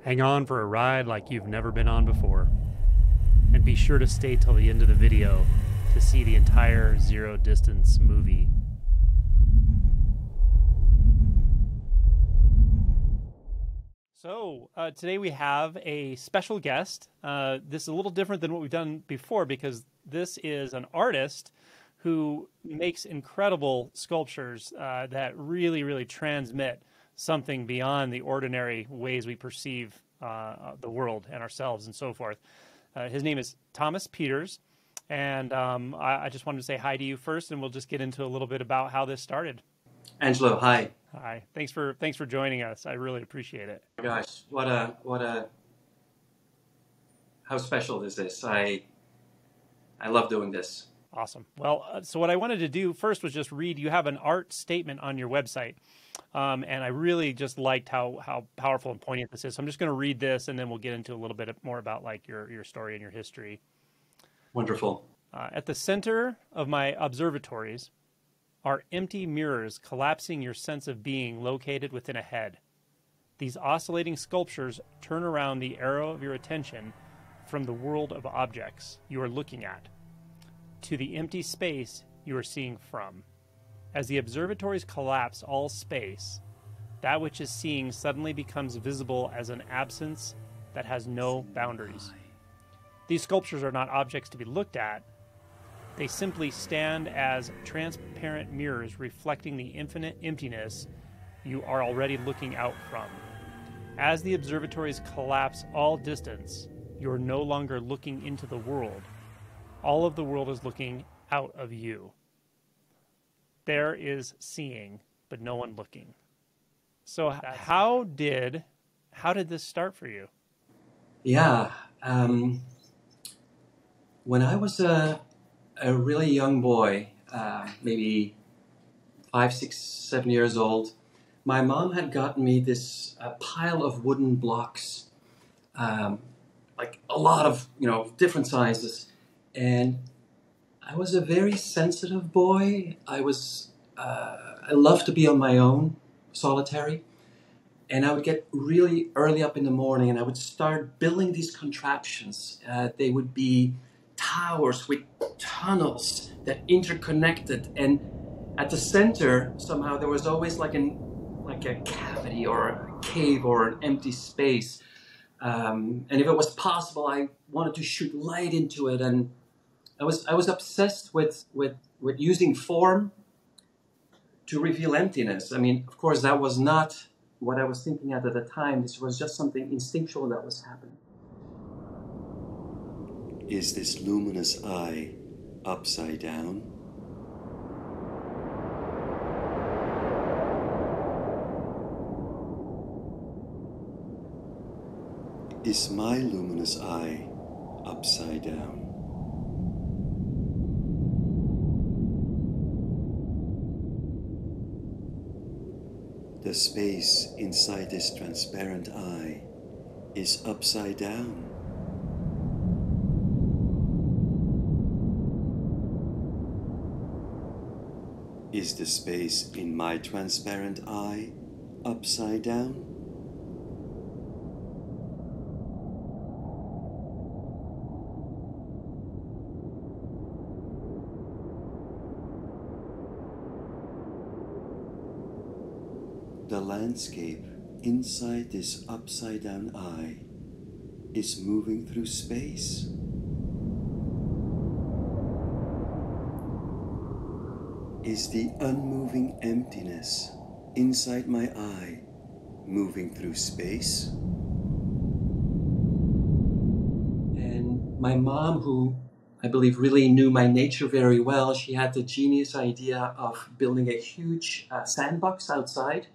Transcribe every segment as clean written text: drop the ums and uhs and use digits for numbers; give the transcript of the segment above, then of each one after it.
Hang on for a ride like you've never been on before. And be sure to stay till the end of the video to see the entire Zero Distance movie. So today we have a special guest. This is a little different than what we've done before because this is an artist who makes incredible sculptures that really transmit something beyond the ordinary ways we perceive the world and ourselves and so forth. His name is Tomas Peeters, and I just wanted to say hi to you first, and we'll just get into a little bit about how this started. Angelo, hi. Hi, thanks for joining us. I really appreciate it. Oh my gosh, how special is this? I love doing this. Awesome. Well, so what I wanted to do first was just read. You have an art statement on your website, and I really just liked how powerful and poignant this is. So I'm just going to read this, and then we'll get into a little bit more about like your story and your history. Wonderful. At the center of my observatories are empty mirrors collapsing your sense of being located within a head. These oscillating sculptures turn around the arrow of your attention from the world of objects you are looking at to the empty space you are seeing from. As the observatories collapse all space, that which is seeing suddenly becomes visible as an absence that has no boundaries. These sculptures are not objects to be looked at. They simply stand as transparent mirrors reflecting the infinite emptiness you are already looking out from. As the observatories collapse all distance, you are no longer looking into the world. All of the world is looking out of you. There is seeing, but no one looking. So how did this start for you? Yeah. When I was a really young boy, maybe 5, 6, 7 years old, my mom had gotten me this pile of wooden blocks, like a lot of different sizes, and I was a very sensitive boy. I loved to be on my own, solitary, and I would get really early up in the morning, and I would start building these contraptions. They would be towers with tunnels that interconnected, and at the center somehow there was always like a cavity or a cave or an empty space, and if it was possible I wanted to shoot light into it, and I was obsessed with using form to reveal emptiness. I mean, of course that was not what I was thinking at the time. This was just something instinctual that was happening. Is this luminous eye upside down? Is my luminous eye upside down? The space inside this transparent eye is upside down. Is the space in my transparent eye upside down? The landscape inside this upside down eye is moving through space. Is the unmoving emptiness inside my eye moving through space? And my mom, who I believe really knew my nature very well, she had the genius idea of building a huge sandbox outside.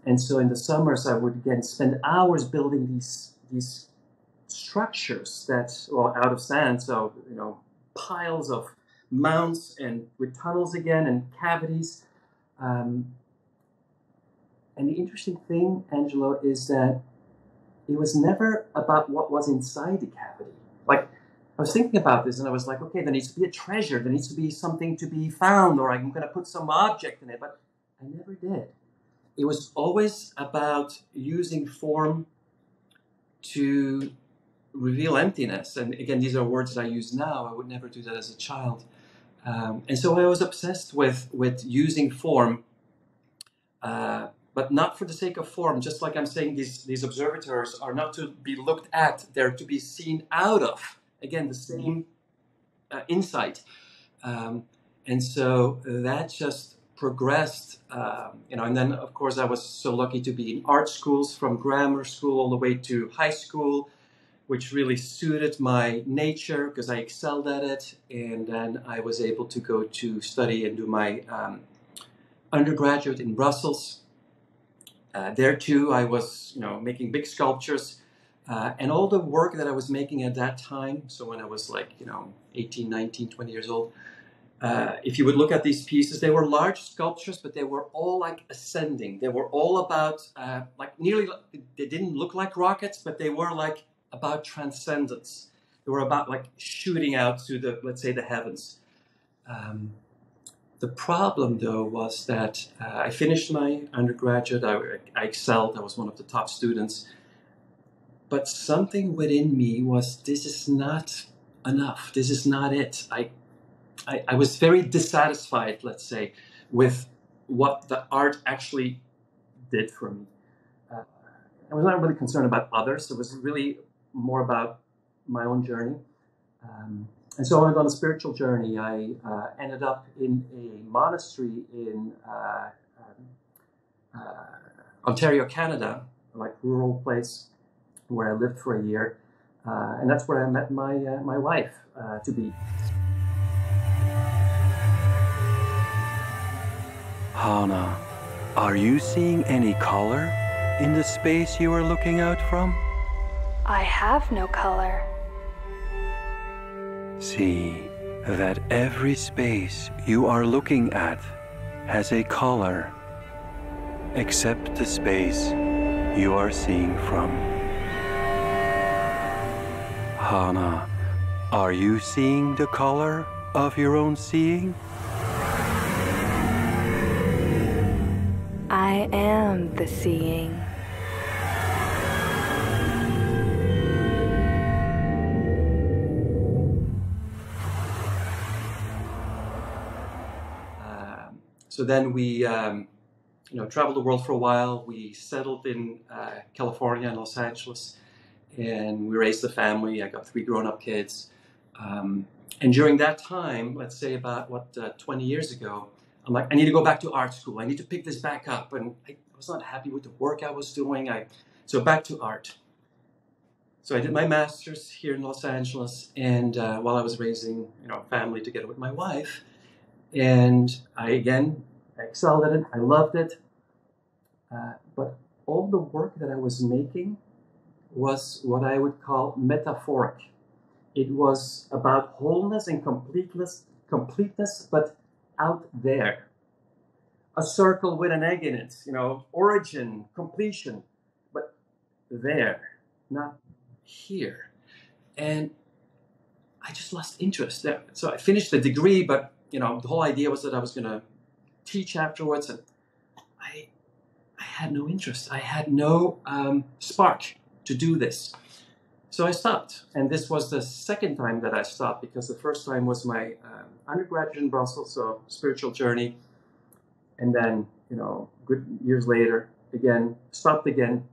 And so in the summers I would again spend hours building these structures that, well, out of sand, so piles of mounds and with tunnels again and cavities. And the interesting thing, Angelo, is that it was never about what was inside the cavity. Like, I was thinking about this and I was like, okay, there needs to be a treasure, there needs to be something to be found, or I'm going to put some object in it, but I never did. it was always about using form to reveal emptiness. And again, these are words that I use now. I would never do that as a child. And so I was obsessed with using form, but not for the sake of form. Just like I'm saying, these observatories are not to be looked at; they're to be seen out of. Again, the same insight. And so that just progressed, and then of course I was so lucky to be in art schools from grammar school all the way to high school, which really suited my nature because I excelled at it. And then I was able to go to study and do my undergraduate in Brussels. There too, I was, making big sculptures, and all the work that I was making at that time. So when I was like, 18, 19, 20 years old, if you would look at these pieces, they were large sculptures, but they were all like ascending. They were all about, they didn't look like rockets, but they were like about transcendence. They were about like shooting out to let's say, the heavens. The problem, though, was that I finished my undergraduate. I excelled. I was one of the top students. But something within me was, this is not enough. This is not it. I was very dissatisfied, let's say, with what the art actually did for me. I was not really concerned about others. It was really more about my own journey. And so I went on a spiritual journey. I ended up in a monastery in Ontario, Canada, like rural place where I lived for a year. And that's where I met my wife to be. Hannah, are you seeing any color in the space you are looking out from? I have no color. See that every space you are looking at has a color, except the space you are seeing from. Hannah, are you seeing the color of your own seeing? I am the seeing. So then we, traveled the world for a while. We settled in California and Los Angeles, and we raised a family. I got 3 grown-up kids. And during that time, let's say about 20 years ago, I'm like, I need to go back to art school. I need to pick this back up. And I was not happy with the work I was doing. So back to art. So I did my master's here in Los Angeles, and while I was raising, family together with my wife. And I excelled at it. I loved it. But all the work that I was making was what I would call metaphoric. It was about wholeness and completeness, but out there. A circle with an egg in it, origin, completion, but there, not here. And I just lost interest there. So I finished the degree, but the whole idea was that I was going to teach afterwards, and I had no interest. I had no spark to do this. So I stopped, and this was the second time that I stopped, because the first time was my undergraduate in Brussels, so spiritual journey, and then, good years later, again, stopped again.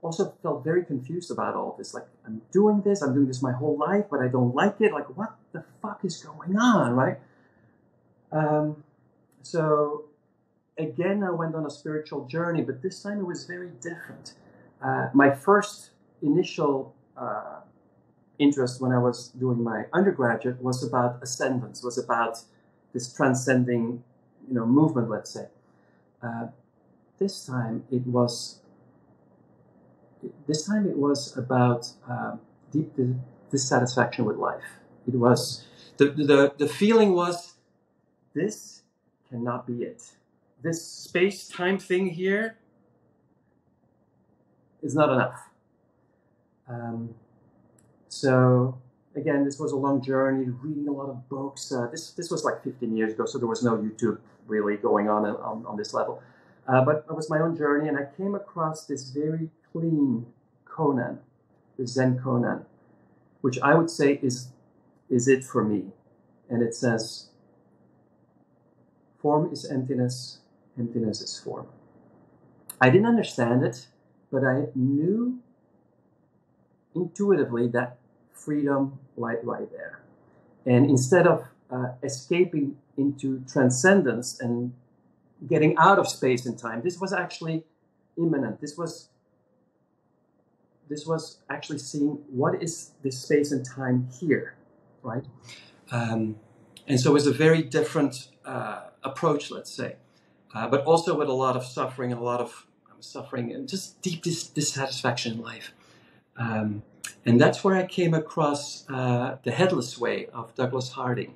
Also felt very confused about all this. Like, I'm doing this my whole life, but I don't like it. Like, what the fuck is going on, right? So again, I went on a spiritual journey, but this time it was very different. My first initial interest when I was doing my undergraduate was about ascendance, was about this transcending, movement, let's say. This time it was about deep dissatisfaction with life. It was the feeling was, this cannot be it. This space-time thing here is not enough. So again, this was a long journey, reading a lot of books. This was like 15 years ago, so there was no YouTube really going on this level. But it was my own journey, and I came across this very clean koan, the Zen koan, which I would say is it for me. And it says, form is emptiness, emptiness is form. I didn't understand it, but I knew intuitively that freedom lay right there. And instead of escaping into transcendence and getting out of space and time, this was actually immanent. This was actually seeing what is this space and time here, right? And so it was a very different approach, let's say, but also with a lot of suffering and a lot of suffering and just deep dissatisfaction in life. And that's where I came across The Headless Way of Douglas Harding.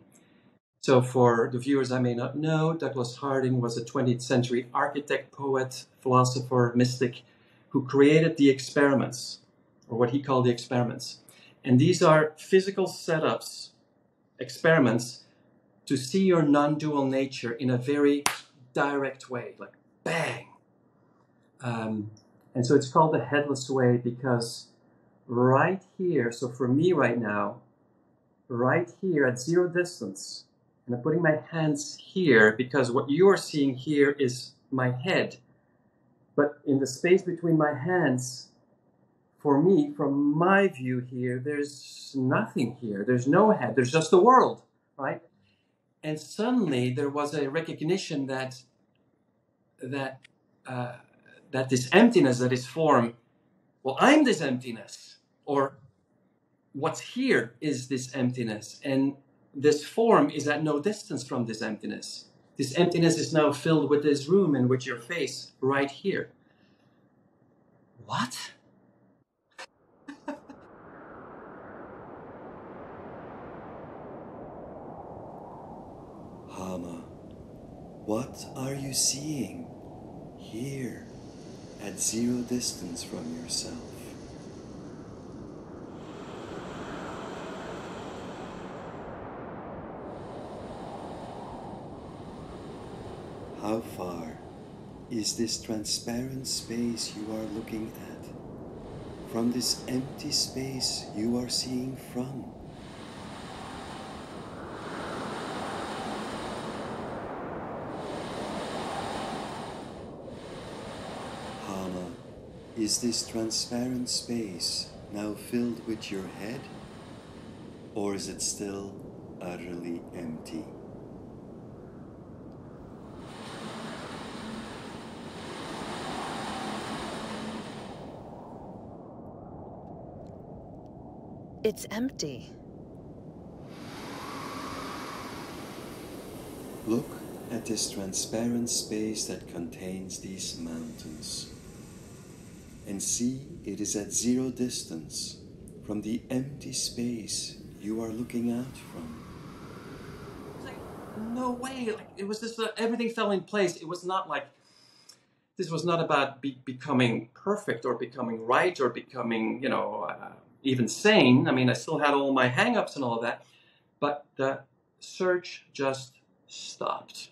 So for the viewers I may not know, Douglas Harding was a 20th century architect, poet, philosopher, mystic, who created the experiments, or what he called the experiments. And these are physical setups, experiments, to see your non-dual nature in a very direct way, like bang. And so it's called The Headless Way because right here, so for me right now, right here at zero distance, and I'm putting my hands here because what you are seeing here is my head. But in the space between my hands, for me, from my view here, there's nothing here. There's no head. There's just the world, right? And suddenly there was a recognition that this emptiness that is form, well, I'm this emptiness, or what's here is this emptiness, and this form is at no distance from this emptiness. This emptiness is now filled with this room and with your face right here. What? Hama, what are you seeing here at zero distance from yourself? How far is this transparent space you are looking at from this empty space you are seeing from? Hama, is this transparent space now filled with your head, or is it still utterly empty? It's empty. Look at this transparent space that contains these mountains, and see it is at zero distance from the empty space you are looking out from. Like, no way. Like, it was just everything fell in place. It was not like, this was not about becoming perfect or becoming right or becoming, even sane. I mean, I still had all my hang-ups and all of that, but the search just stopped.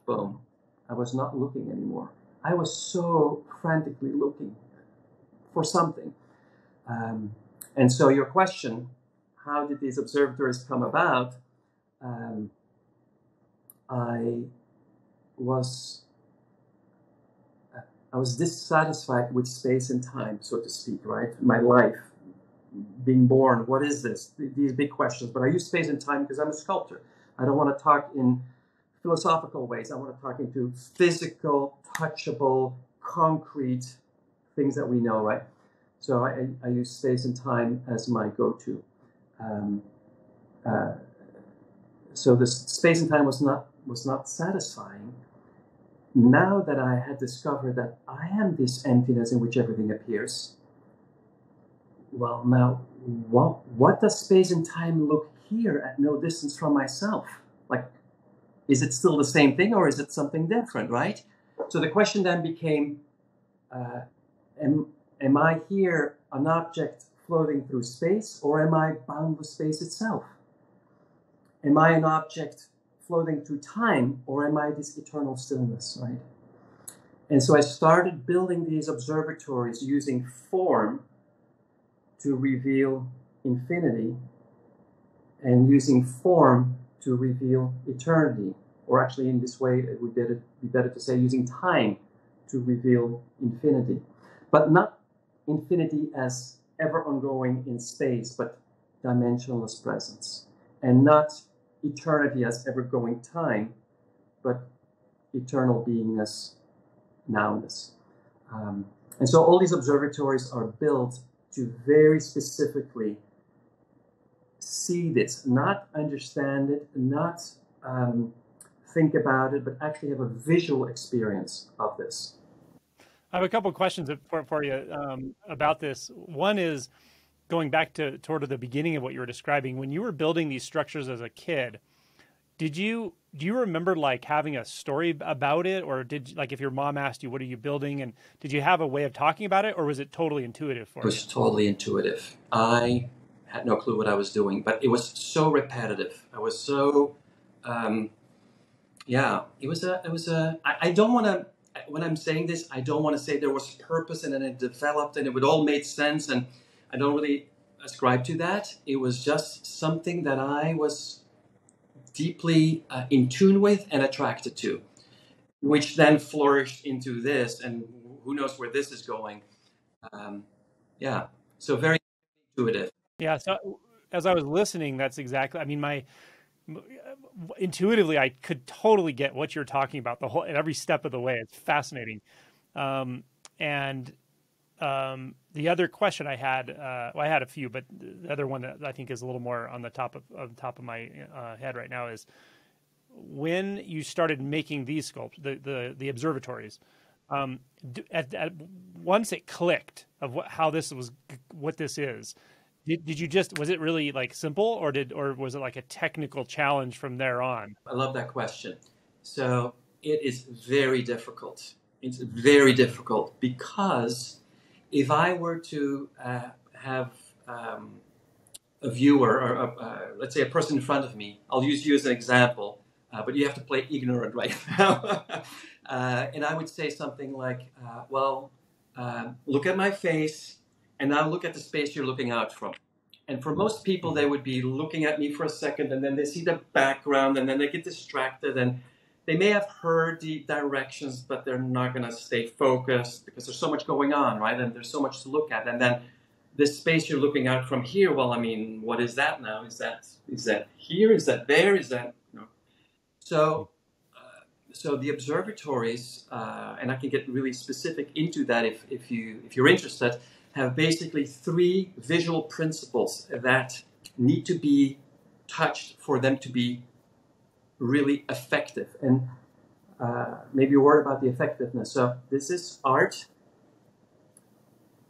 Boom. I was not looking anymore. I was so frantically looking for something. And so your question, how did these observatories come about? I was dissatisfied with space and time, so to speak, right? My life, being born, what is this? These big questions. But I use space and time because I'm a sculptor. I don't want to talk in philosophical ways. I want to talk into physical, touchable, concrete things that we know, right? So I use space and time as my go-to. So the space and time was not satisfying. Now that I had discovered that I am this emptiness in which everything appears, well, now, what does space and time look here at no distance from myself? Like, is it still the same thing or is it something different, right? So the question then became, am I here an object floating through space, or am I bound with space itself? Am I an object floating through time, or am I this eternal stillness, right? And so I started building these observatories using form to reveal infinity and using form to reveal eternity. Or actually, in this way, it would be better to say using time to reveal infinity. But not infinity as ever ongoing in space, but dimensionless presence. And not eternity as ever going time, but eternal beingness, nowness. And so all these observatories are built to very specifically see this, not understand it, not think about it, but actually have a visual experience of this. I have a couple of questions for you about this. One is going back to toward the beginning of what you were describing. When you were building these structures as a kid, do you remember like having a story about it, or like if your mom asked you, "What are you building?" and did you have a way of talking about it, or was it totally intuitive for you? It was totally intuitive. I had no clue what I was doing, but it was so repetitive. I was so, yeah. It was a. I don't want to. When I'm saying this, I don't want to say there was purpose and then it developed and it would all made sense, and I don't really ascribe to that. It was just something that I was deeply in tune with and attracted to, which then flourished into this, and who knows where this is going. Yeah, so very intuitive. Yeah. So as I was listening, that's exactly. I mean, intuitively, I could totally get what you're talking about the whole at every step of the way. It's fascinating. And the other question I had, well, I had a few, but the other one that I think is a little more on the top of my head right now is when you started making these sculpts, the observatories. Once it clicked of how this was, what this is. Did you was it really like simple, or was it like a technical challenge from there on? I love that question. So it is very difficult. It's very difficult because if I were to have a viewer or let's say a person in front of me, I'll use you as an example, but you have to play ignorant right now. And I would say something like, look at my face and now look at the space you're looking out from. And for most people, they would be looking at me for a second and then they see the background and then they get distracted and they may have heard the directions, but they're not going to stay focused because there's so much going on, right? And there's so much to look at. And then this space you're looking out from here, well, I mean, what is that now? Is that here? Is that there? Is that, you know? So the observatories, and I can get really specific into that if you're interested, have basically three visual principles that need to be touched for them to be really effective. And maybe a word about the effectiveness. So this is art,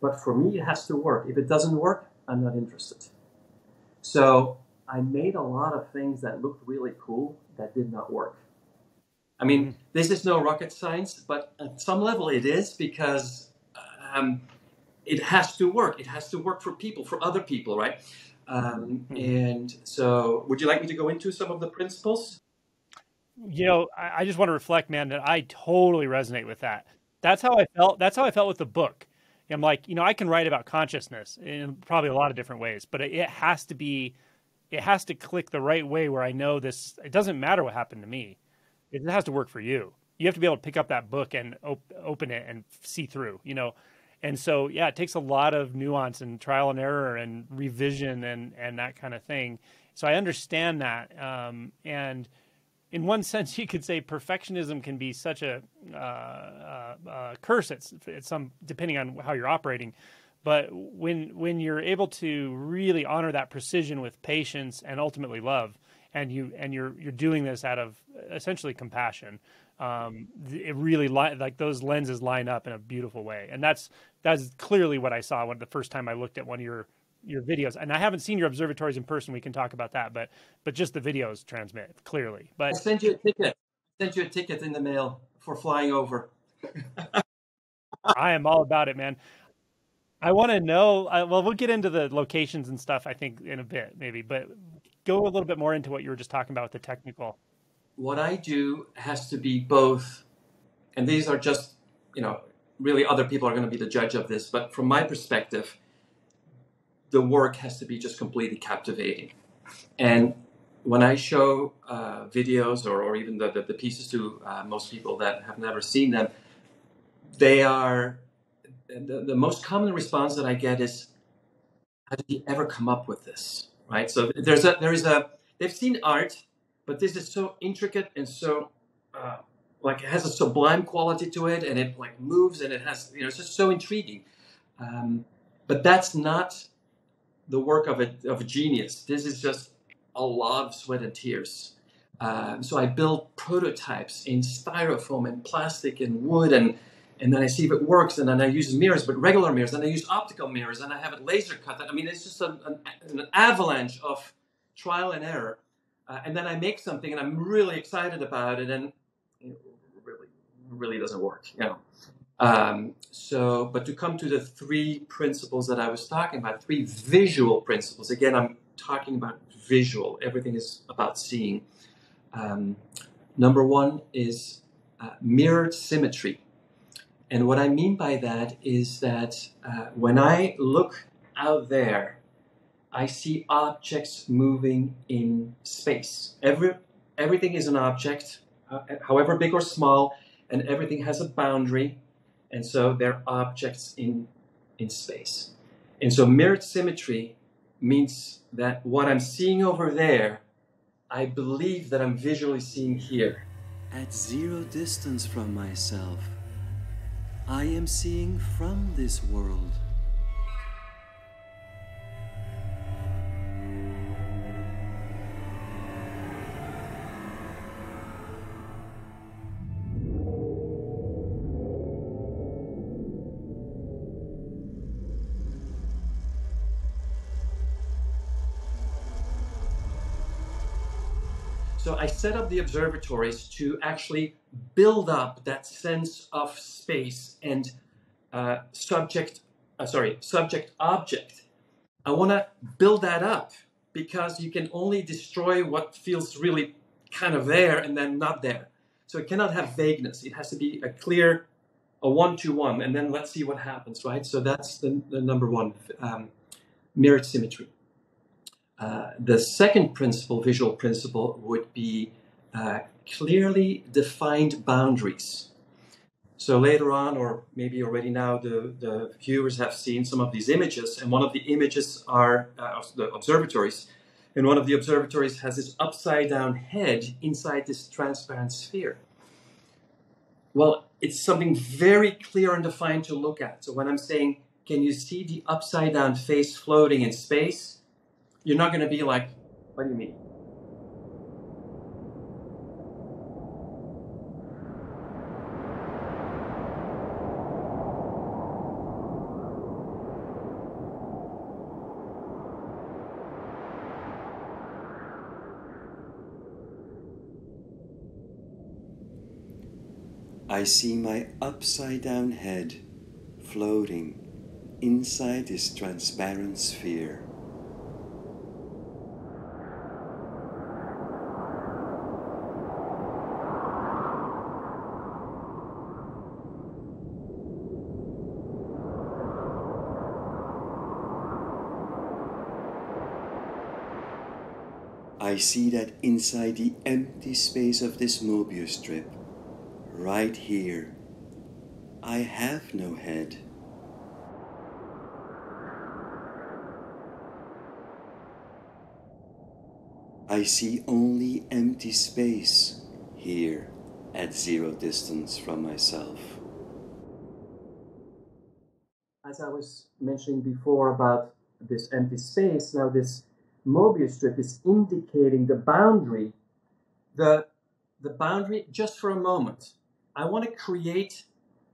but for me it has to work. If it doesn't work, I'm not interested. So I made a lot of things that looked really cool that did not work. I mean, this is no rocket science, but at some level it is because it has to work. It has to work for people, for other people, right? And so would you like me to go into some of the principles? You know, I just want to reflect, man, that I totally resonate with that. That's how I felt. That's how I felt with the book. I'm like, you know, I can write about consciousness in probably a lot of different ways, but it has to click the right way where I know this, it doesn't matter what happened to me. It has to work for you. You have to be able to pick up that book and open it and see through, you know? And so, yeah, it takes a lot of nuance and trial and error and revision and that kind of thing. So I understand that. And in one sense, you could say perfectionism can be such a curse at some, depending on how you're operating. But when you're able to really honor that precision with patience and ultimately love, and you're doing this out of essentially compassion, it really like those lenses line up in a beautiful way. And that's clearly what I saw when the first time I looked at one of your videos. And I haven't seen your observatories in person. We can talk about that, but just the videos transmit clearly. But I sent you a ticket. I sent you a ticket in the mail for flying over. I am all about it, man. I want to know. Well, we'll get into the locations and stuff, I think, in a bit, maybe. But go a little bit more into what you were just talking about with the technical. What I do has to be both, and these are just really other people are going to be the judge of this, but from my perspective, the work has to be just completely captivating. And when I show videos or even the pieces to most people that have never seen them, they are, the most common response that I get is, how did you ever come up with this, right? So they've seen art, but this is so intricate and so, like it has a sublime quality to it, and it like moves, and it has, it's just so intriguing. But that's not the work of a genius. This is just a lot of sweat and tears. So I build prototypes in styrofoam and plastic and wood, and then I see if it works, and then I use mirrors, but regular mirrors, and I use optical mirrors, and I have it laser cut. I mean, it's just an avalanche of trial and error. And then I make something, and I'm really excited about it, and it really doesn't work, But to come to the three principles that I was talking about, three visual principles. Again, I'm talking about visual. Everything is about seeing. Number one is mirrored symmetry. And what I mean by that is that when I look out there, I see objects moving in space. Everything is an object, however big or small, and everything has a boundary. And so they're objects in space. And so mirrored symmetry means that what I'm seeing over there, I believe that I'm visually seeing here. At zero distance from myself, I am seeing from this world. So I set up the observatories to actually build up that sense of space and subject-object. I want to build that up because you can only destroy what feels really kind of there and then not there. So it cannot have vagueness. It has to be a one-to-one, and then let's see what happens, right? So that's the number one, mirrored symmetry. The second principle, visual principle, would be clearly defined boundaries. So later on, or maybe already now, the viewers have seen some of these images, and one of the images are the observatories. And one of the observatories has this upside-down head inside this transparent sphere. Well, it's something very clear and defined to look at. So when I'm saying, can you see the upside-down face floating in space? You're not going to be like, what do you mean? I see my upside-down head floating inside this transparent sphere. I see that inside the empty space of this Mobius strip, right here, I have no head. I see only empty space here at zero distance from myself. As I was mentioning before about this empty space, now this Mobius strip is indicating the boundary, the boundary just for a moment. I want to create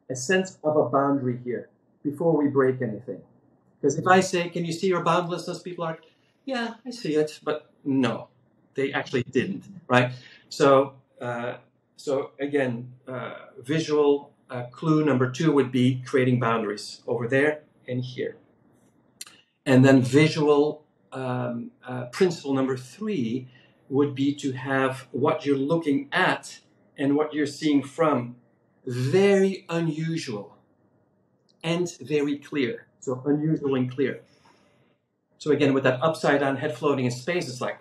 a sense of a boundary here before we break anything. Because if I say, can you see your boundlessness? People are, yeah, I see it, but no, they actually didn't, right? So, again, visual clue number 2 would be creating boundaries over there and here. And then visual principle number 3 would be to have what you're looking at and what you're seeing from very unusual and very clear. So unusual and clear. So again, with that upside down head floating in space, it's like,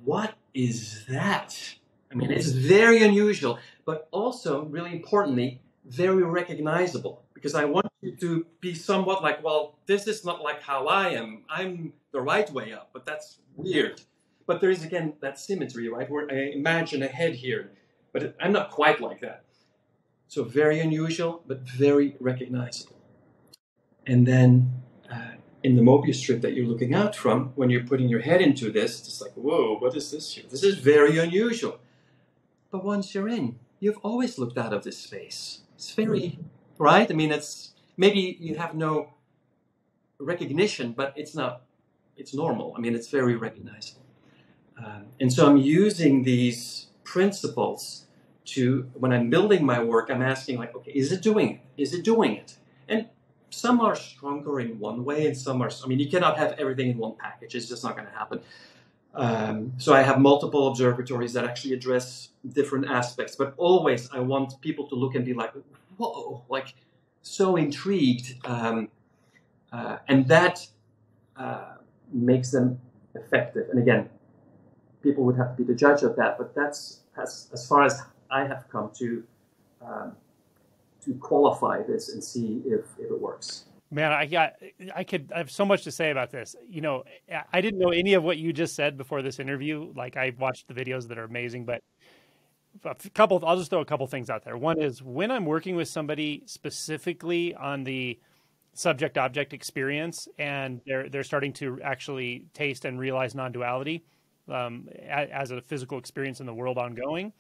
what is that? I mean, it's very unusual, but also, really importantly, very recognizable. Because I want you to be somewhat like, well, this is not like how I am. I'm the right way up, but that's weird. But there is, again, that symmetry, right? Where I imagine a head here, but I'm not quite like that. So very unusual, but very recognizable. And then in the Mobius strip that you're looking out from, when you're putting your head into this, it's like, whoa, what is this here? This is very unusual. But once you're in, you've always looked out of this space. It's very, right? I mean, it's maybe you have no recognition, but it's normal. I mean, it's very recognizable. And so I'm using these principles to, when I'm building my work, I'm asking like, okay, is it doing it? Is it doing it? And some are stronger in one way and some are, I mean, you cannot have everything in one package. It's just not going to happen. So I have multiple observatories that actually address different aspects, but always I want people to look and be like, whoa, like so intrigued. And that makes them effective. And again, people would have to be the judge of that, but that's as far as I have come to qualify this and see if it works. Man, I have so much to say about this. You know, I didn't know any of what you just said before this interview. Like, I watched the videos that are amazing, but I'll just throw a couple things out there. One is when I'm working with somebody specifically on the subject-object experience and they're starting to actually taste and realize non-duality as a physical experience in the world ongoing,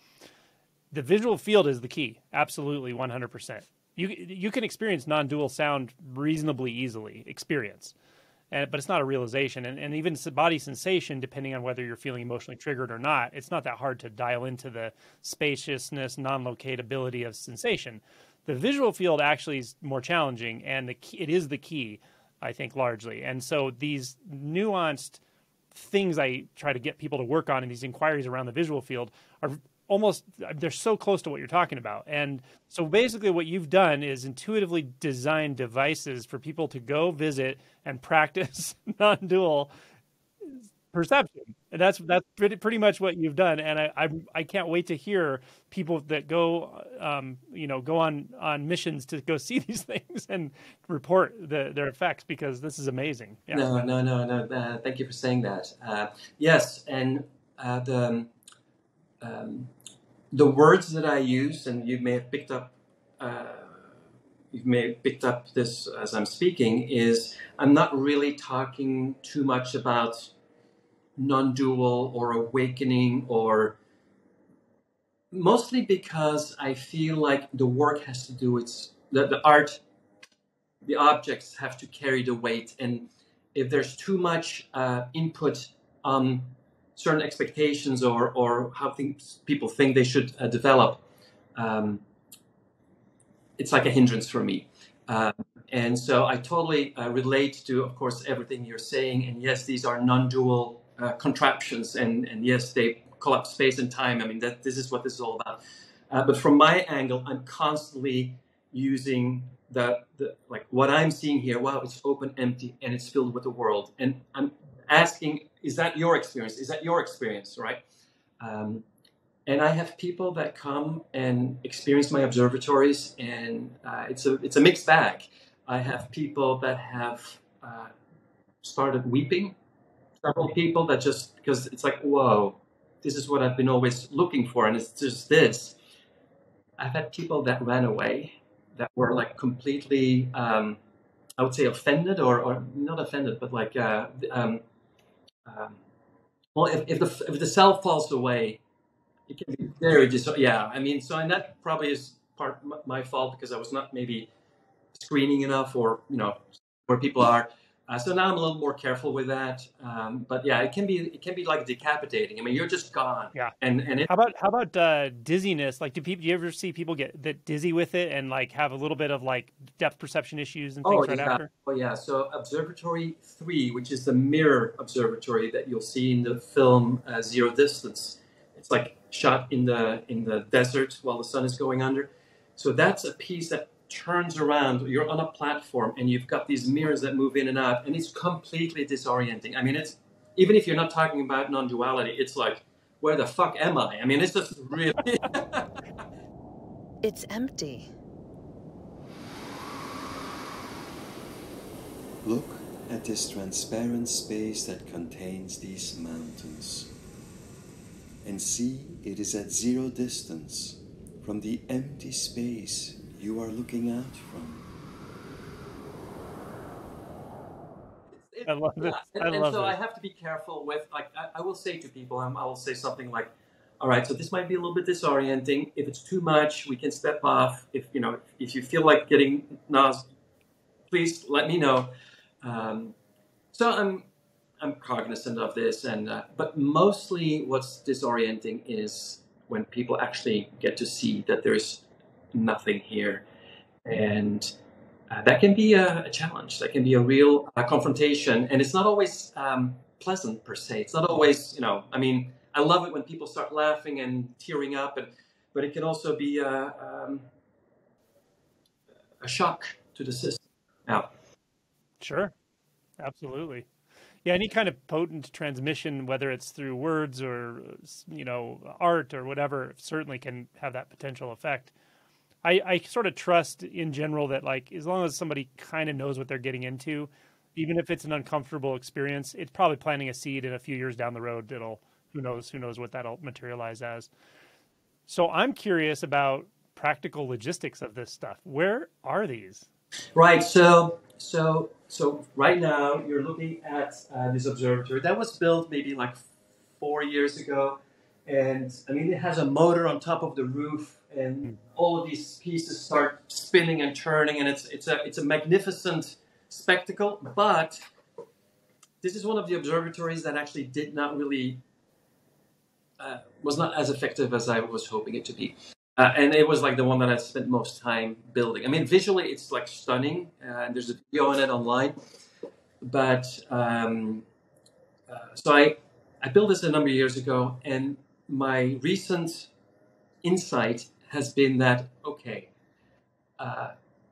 the visual field is the key. Absolutely, 100%. You can experience non-dual sound reasonably easily, but it's not a realization. And even body sensation, depending on whether you're feeling emotionally triggered or not, it's not that hard to dial into the spaciousness, non-locatability of sensation. The visual field actually is more challenging, and it is the key, I think, largely. And so these nuanced things I try to get people to work on in these inquiries around the visual field are they're so close to what you're talking about. And so basically what you've done is intuitively designed devices for people to go visit and practice non-dual perception. And that's pretty much what you've done. And I can't wait to hear people that go go on missions to go see these things and report their effects, because this is amazing. Yeah. No. Thank you for saying that. Yes, and the words that I use, and you may have picked up this as I'm speaking, is I'm not really talking too much about non-dual or awakening, or mostly because I feel like the work has to do with the art, the objects have to carry the weight, and if there's too much input on certain expectations or how people think they should develop, it's like a hindrance for me. And so I totally relate to, of course, everything you're saying. And yes, these are non-dual contraptions. And yes, they collapse space and time. I mean, this is what this is all about. But from my angle, I'm constantly using the like what I'm seeing here. Wow, it's open, empty, and it's filled with the world. And I'm asking, is that your experience? Is that your experience, right? And I have people that come and experience my observatories, and it's a mixed bag. I have people that have started weeping. Several people that just, because it's like, whoa, this is what I've been always looking for, and it's just this. I've had people that ran away, that were like completely, I would say offended, or not offended, but like, well, if the self falls away, it can be very I mean, so, and that probably is part my fault, because I was not maybe screening enough, or where people are. So now I'm a little more careful with that. But yeah, it can be like decapitating. I mean, you're just gone. Yeah. And how about dizziness? Like, do you ever see people get that dizzy with it and like have a little bit of like depth perception issues and things after? Oh yeah. So Observatory 3, which is the mirror observatory that you'll see in the film Zero Distance. It's like shot in the desert while the sun is going under. So that's a piece that turns around. You're on a platform and you've got these mirrors that move in and out, and it's completely disorienting. I mean, it's even if you're not talking about non-duality, it's like, where the fuck am I? I mean, it's just really. It's empty. Look at this transparent space that contains these mountains, and see it is at zero distance from the empty space you are looking out from. I love this. I And love so I this. have to be careful with, like, I will say to people, I will say something like, all right, so this might be a little bit disorienting. If it's too much, we can step off. If if you feel like getting nausea, please let me know. So I'm cognizant of this, and but mostly what's disorienting is when people actually get to see that there's nothing here, and that can be a challenge. That can be a real confrontation, and it's not always pleasant per se. It's not always, I mean, I love it when people start laughing and tearing up, but it can also be a shock to the system. Now, Sure. Absolutely. Yeah, any kind of potent transmission, whether it's through words or art or whatever, certainly can have that potential effect. I sort of trust in general that, like, as long as somebody kind of knows what they're getting into, even if it's an uncomfortable experience, it's probably planting a seed, and a few years down the road it'll, who knows what that'll materialize as. So I'm curious about practical logistics of this stuff. Where are these? right. So right now you're looking at this observatory that was built maybe like 4 years ago, and I mean it has a motor on top of the roof, and all of these pieces start spinning and turning, and it's a magnificent spectacle. But this is one of the observatories that actually did not really was not as effective as I was hoping it to be. And it was like the one that I spent most time building. I mean, visually, it's like stunning. And there's a video on it online. But so I built this a number of years ago, and my recent insight has been that, okay,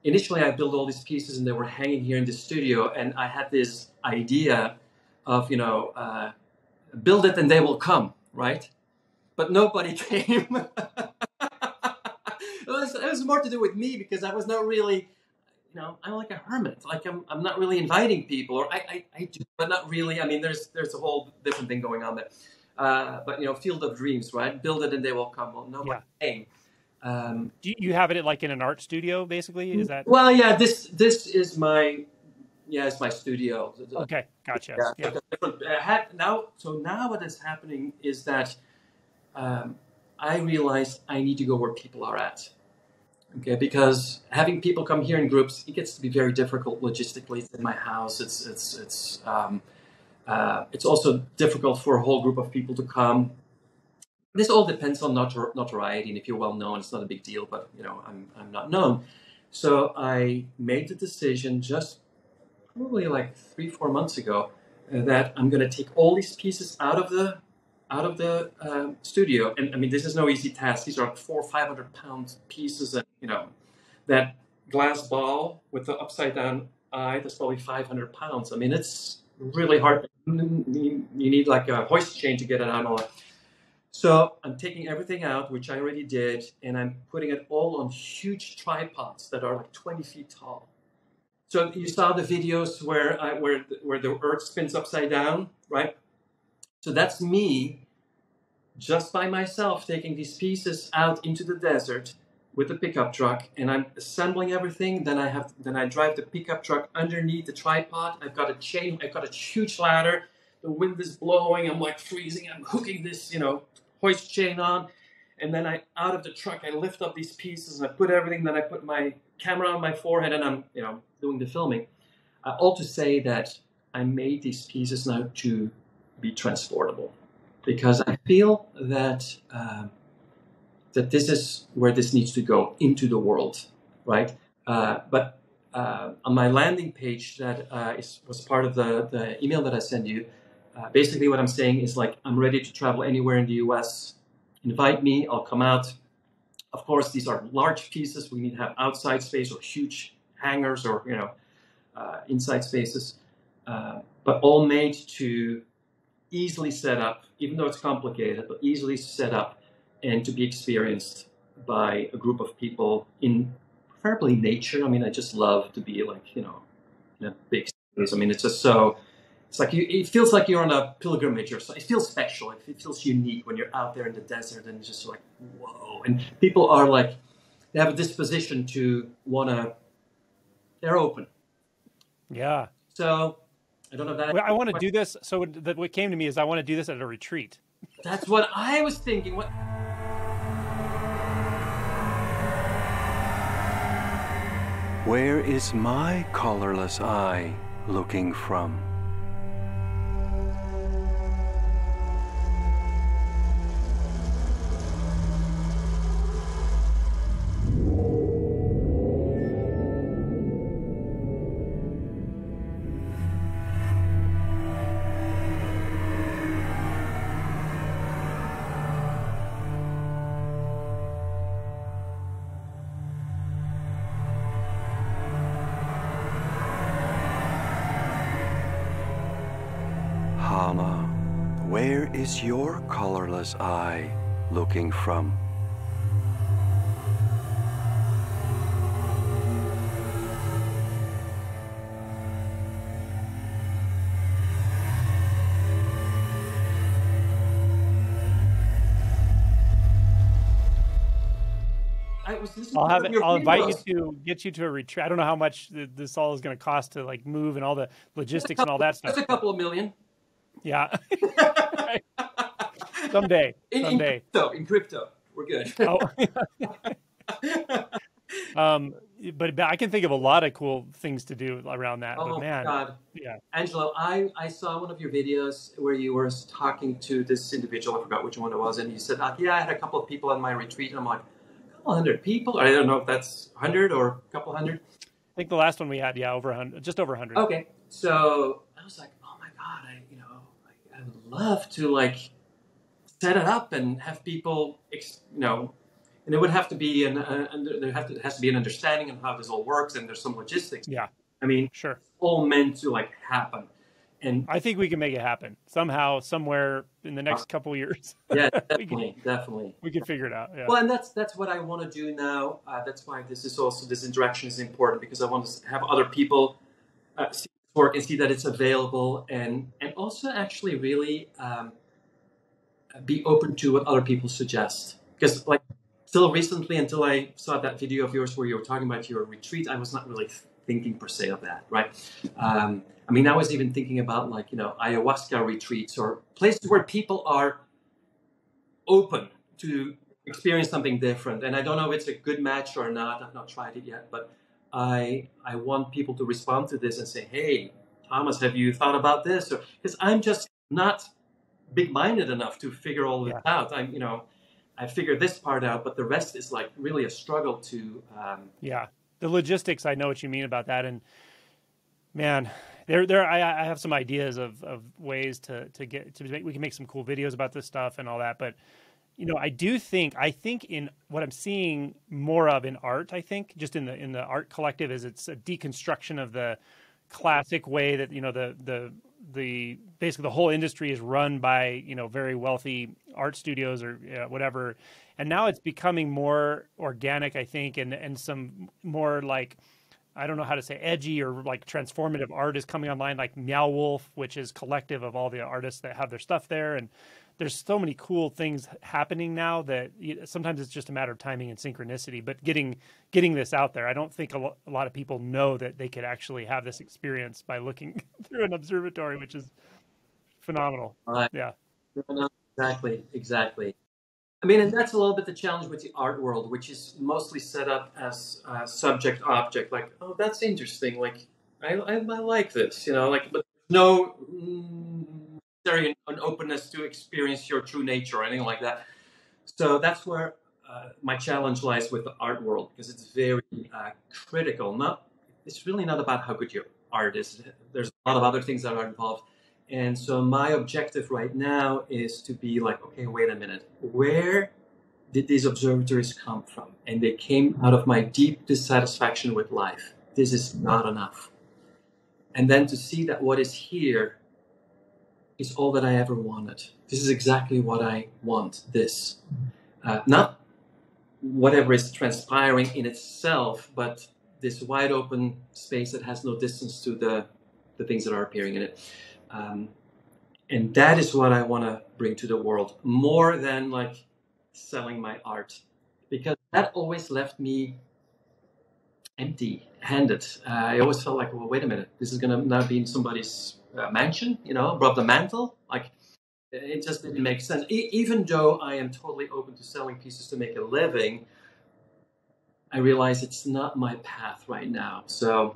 initially I built all these pieces and they were hanging here in the studio, and I had this idea of, build it and they will come, right? But nobody came. It was more to do with me, because I was not really, I'm like a hermit. Like I'm not really inviting people, or I do, but not really. I mean, there's a whole different thing going on there. But field of dreams, right? Build it and they will come. Well, nobody came. Do you have it like in an art studio, basically? Is that? Well, yeah. This is my it's my studio. Okay, gotcha. Yeah. So now what is happening is that I realized I need to go where people are at. Okay, because having people come here in groups, it gets to be very difficult logistically. It's in my house. It's also difficult for a whole group of people to come. This all depends on notoriety, and if you're well known, it's not a big deal. But I'm not known, so I made the decision just probably like 3-4 months ago that I'm going to take all these pieces out of the studio. And I mean, this is no easy task. These are 400 or 500 pound pieces, and that glass ball with the upside down eye, that's probably 500 pounds. I mean, it's really hard. You need like a hoist chain to get it out and all that. So I'm taking everything out, which I already did, and I'm putting it all on huge tripods that are like 20 feet tall. So you saw the videos where the earth spins upside down, right? So that's me, just by myself, taking these pieces out into the desert with the pickup truck, and I'm assembling everything. Then I drive the pickup truck underneath the tripod. I've got a chain. I've got a huge ladder. The wind is blowing. I'm like freezing. I'm hooking this, hoist chain on, and then out of the truck I lift up these pieces and I put everything. Then I put my camera on my forehead, and I'm doing the filming. All to say that I made these pieces now to be transportable, because I feel that that this is where this needs to go into the world, right? But on my landing page that was part of the email that I sent you, basically what I'm saying is, like, I'm ready to travel anywhere in the U.S. Invite me, I'll come out. Of course, these are large pieces. We need to have outside space or huge hangars or, inside spaces, but all made to easily set up, even though it's complicated, but easily set up and to be experienced by a group of people in preferably nature. I mean, I just love to be like, in a big space. I mean, it's just so, it's like it feels like you're on a pilgrimage or something. It feels special. It feels unique when you're out there in the desert and it's just like, whoa. And people are like, they have a disposition to they're open. Yeah. So I don't know if that. Well, I want to do this. So what came to me is I want to do this at a retreat. That's what I was thinking. What? Where is my colorless eye looking from? Hama, where is your colorless eye looking from? I'll invite you to get you to a retreat. I don't know how much this all is going to cost to like move and all the logistics and all that stuff. That's a couple of million. Yeah. Someday. In crypto, we're good. But I can think of a lot of cool things to do around that. Oh, but man, God. Yeah. Angelo, I saw one of your videos where you were talking to this individual. I forgot which one it was. And you said, yeah, I had a couple of people on my retreat. And I'm like, a couple hundred people? I don't know if that's 100 or a couple hundred. I think the last one we had, over 100, just over 100. Okay. So I was like, oh my God, I would love to like set it up and have people, and it would have to be has to be an understanding of how this all works, and there's some logistics. Yeah. I mean, sure. It's all meant to like happen. And I think we can make it happen somehow, somewhere in the next couple of years. Yeah, definitely. We can figure it out. Yeah. Well, and that's what I want to do now. That's why this interaction is important, because I want to have other people see this work and see that it's available, and also actually really be open to what other people suggest. Because like till recently, until I saw that video of yours where you were talking about your retreat, I was not really thinking per se of that, right? I mean, I was even thinking about like, ayahuasca retreats or places where people are open to experience something different. And I don't know if it's a good match or not. I've not tried it yet, but I want people to respond to this and say, hey, Thomas, have you thought about this? Because I'm just not big-minded enough to figure all this out. I figured this part out, but the rest is like really a struggle to... The logistics, I know what you mean about that. And man, I have some ideas of ways to we can make some cool videos about this stuff and all that. But, I think in what I'm seeing more of in art, I think just in the art collective is it's a deconstruction of the classic way that, the basically the whole industry is run by, very wealthy art studios or whatever. And now it's becoming more organic, I think, and some more like, I don't know how to say, edgy or like transformative art is coming online, like Meow Wolf, which is collective of all the artists that have their stuff there. And there's so many cool things happening now that sometimes it's just a matter of timing and synchronicity, but getting this out there. I don't think a lot of people know that they could actually have this experience by looking through an observatory, which is phenomenal. Yeah. Exactly. I mean, and that's a little bit the challenge with the art world, which is mostly set up as subject-object. Like, oh, that's interesting. Like, I like this, but no necessary an openness to experience your true nature or anything like that. So that's where my challenge lies with the art world, because it's very critical. It's really not about how good your art is. There's a lot of other things that are involved. And so my objective right now is to be like, okay, wait a minute. Where did these observatories come from? And they came out of my deep dissatisfaction with life. This is not enough. And then to see that what is here is all that I ever wanted. This is exactly what I want, this. Not whatever is transpiring in itself, but this wide open space that has no distance to the things that are appearing in it. And that is what I want to bring to the world, more than like selling my art, because that always left me empty-handed. I always felt like, well, wait a minute, this is going to now be in somebody's mansion, above the mantle. Like, it just didn't make sense. Even though I am totally open to selling pieces to make a living, I realize it's not my path right now. So,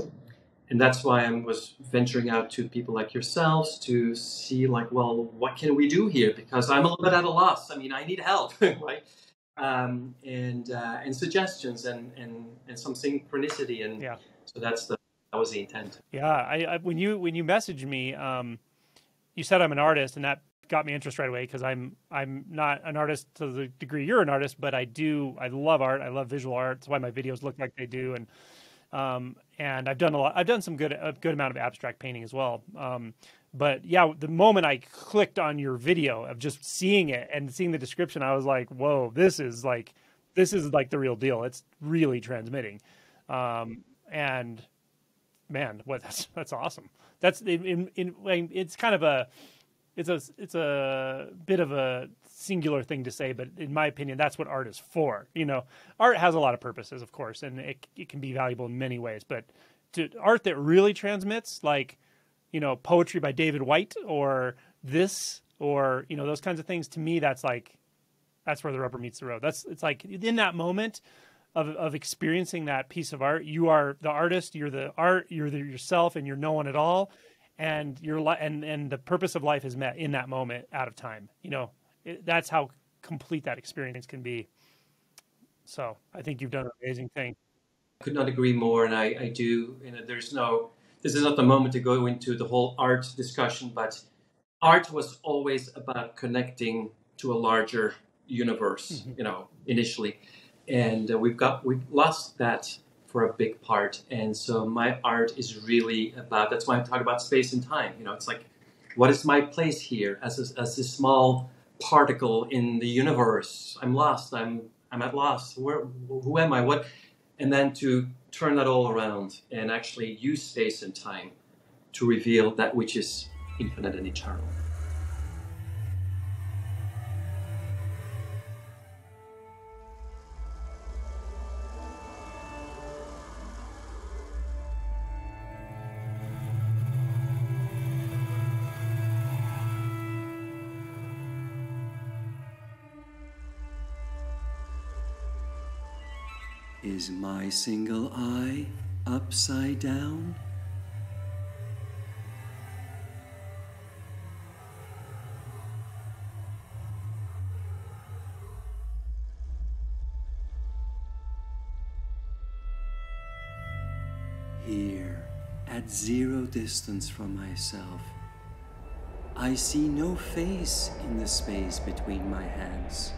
and that's why I was venturing out to people like yourselves to see, like, well, what can we do here? Because I'm a little bit at a loss. I mean, I need help, right? And suggestions and some synchronicity, and Yeah. so that was the intent. Yeah, I when you messaged me, you said I'm an artist, and that got me interested right away, because I'm not an artist to the degree you're an artist, but I love art. I love visual art. That's why my videos look like they do, and I've done some a good amount of abstract painting as well. But yeah, the moment I clicked on your video of just seeing it and seeing the description, I was like, whoa, this is like the real deal. It's really transmitting. And man, that's awesome. That's it's kind of it's a bit of a singular thing to say, but in my opinion, that's what art is for. Art has a lot of purposes, of course, and it can be valuable in many ways, but art that really transmits, like, poetry by David White or this, or, those kinds of things, to me, that's where the rubber meets the road. It's like in that moment of experiencing that piece of art, you are the artist, you're the art, you're yourself, and you're no one at all. And and the purpose of life is met in that moment out of time. That's how complete that experience can be. So I think you've done an amazing thing. I could not agree more, and I do. This is not the moment to go into the whole art discussion, but art was always about connecting to a larger universe, initially, and we've lost that for a big part. And so my art is really about, that's why I talk about space and time. It's like, what is my place here as a small particle in the universe? I'm lost. I'm at loss. Who am I? What? And then to turn that all around and actually use space and time to reveal that which is infinite and eternal. Is my single eye upside down? Here, at zero distance from myself, I see no face in the space between my hands.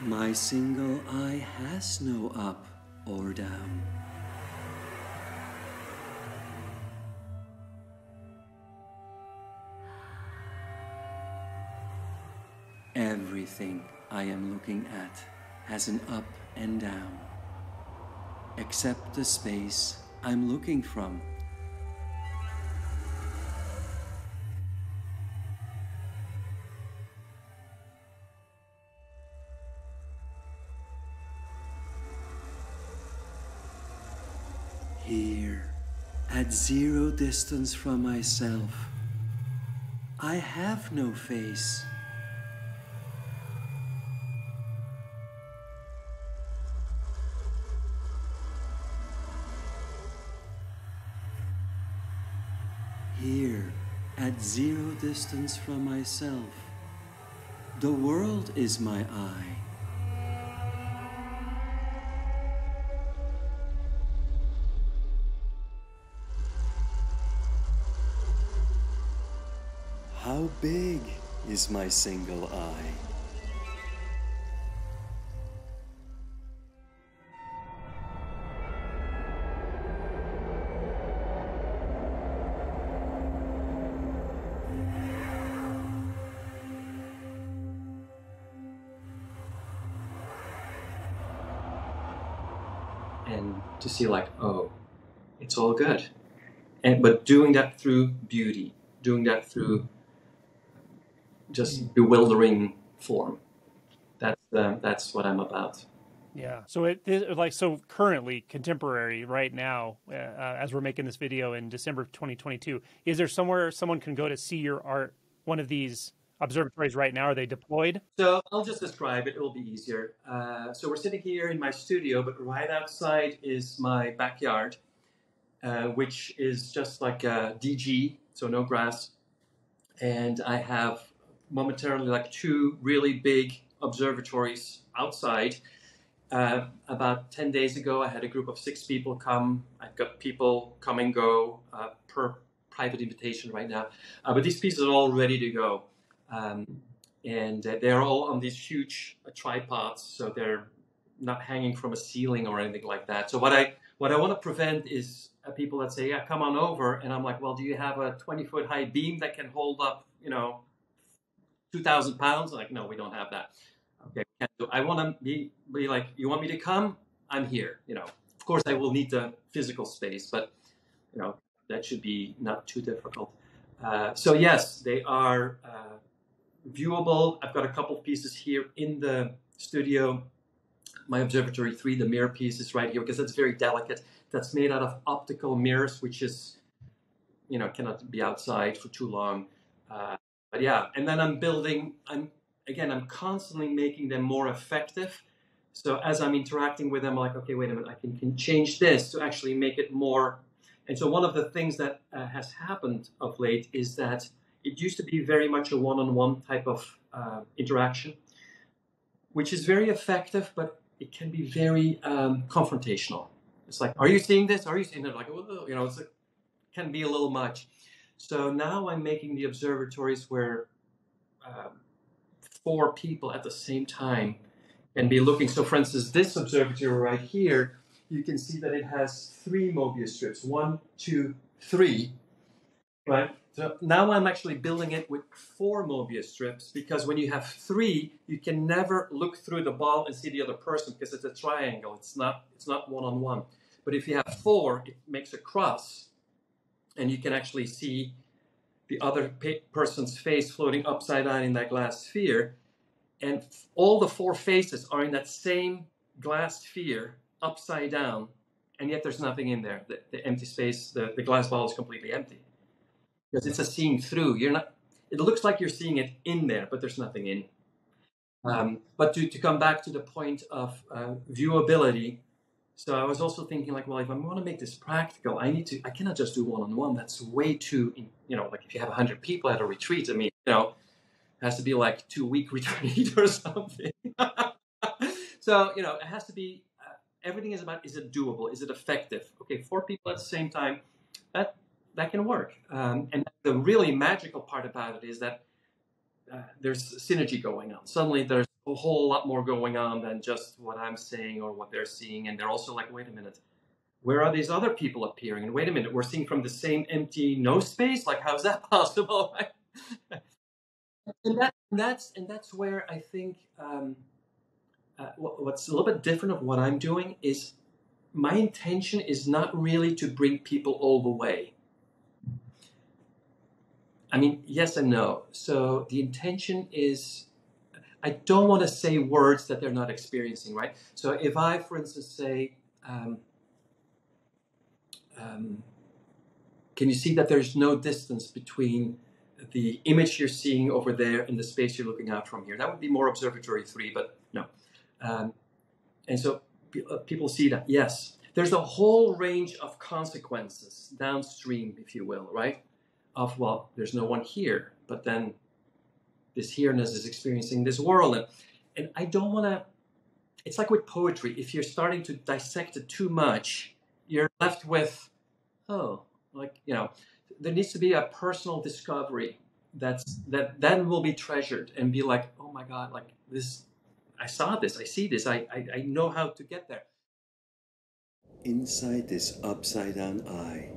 My single eye has no up or down. Everything I am looking at has an up and down, except the space I'm looking from. Here, at zero distance from myself, I have no face. Here, at zero distance from myself, the world is my eye. big is my single eye? And to see like, oh, it's all good. But doing that through beauty, doing that through just bewildering form. That's what I'm about. Yeah. So so currently, contemporary, right now, as we're making this video in December of 2022, is there somewhere someone can go to see your art? One of these observatories right now? Are they deployed? So I'll just describe it. It'll be easier. So we're sitting here in my studio, but right outside is my backyard, which is just like a DG, so no grass. And I have momentarily like two really big observatories outside. About 10 days ago, I had a group of 6 people come. I've got people come and go per private invitation right now. But these pieces are all ready to go. And they're all on these huge tripods, so they're not hanging from a ceiling or anything like that. So what I want to prevent is people that say, yeah, come on over. And I'm like, well, do you have a 20-foot high beam that can hold up, 2,000 pounds? Like, no, we don't have that. Okay, so I want to be like, you want me to come? I'm here. Of course, I will need the physical space, but that should be not too difficult. So yes, they are viewable. I've got a couple of pieces here in the studio. My Observatory 3, the mirror piece is right here because it's very delicate. That's made out of optical mirrors, which is, cannot be outside for too long. But yeah, and then I'm constantly making them more effective. So as I'm interacting with them, I'm like, okay, wait a minute, I can change this to actually make it more. And so one of the things that has happened of late is that it used to be very much a one-on-one type of interaction, which is very effective, but it can be very confrontational. It's like, are you seeing this? Are you seeing it? Like, it can be a little much. So now I'm making the observatories where 4 people at the same time can be looking. So for instance, this observatory right here, you can see that it has 3 Mobius strips. 1, 2, 3, right? So now I'm actually building it with 4 Mobius strips because when you have 3, you can never look through the ball and see the other person because it's a triangle. It's not one-on-one. But if you have 4, it makes a cross, and you can actually see the other person's face floating upside down in that glass sphere. And all the 4 faces are in that same glass sphere upside down, and yet there's nothing in there. The empty space, the glass ball is completely empty. Because it's a seeing through. It looks like you're seeing it in there, but there's nothing in. But to come back to the point of viewability, so I was also thinking like, well, if I want to make this practical, I cannot just do one-on-one. That's way too, like if you have 100 people at a retreat, I mean, it has to be like 2-week retreat or something. So, it has to be, everything is about, is it doable? Is it effective? Okay, 4 people at the same time, that can work. And the really magical part about it is that there's synergy going on. Suddenly there's a whole lot more going on than just what I'm saying or what they're seeing. And they're also like, wait a minute, where are these other people appearing? And wait a minute, we're seeing from the same empty no space? Like, how's that possible? and that's where I think what's a little bit different of what I'm doing is my intention is not really to bring people all the way. I mean, yes and no. So the intention is, I don't want to say words that they're not experiencing, right? So if I, for instance, say, can you see that there's no distance between the image you're seeing over there and the space you're looking out from here? That would be more Observatory 3, but no. And so people see that, yes. There's a whole range of consequences downstream, if you will, right? Of, well, there's no one here, but then this here-ness is experiencing this world. And I don't want to, it's like with poetry, if you're starting to dissect it too much, you're left with, there needs to be a personal discovery. that will be treasured and be like, oh my God, like this, I saw this, I see this, I know how to get there. Inside this upside down eye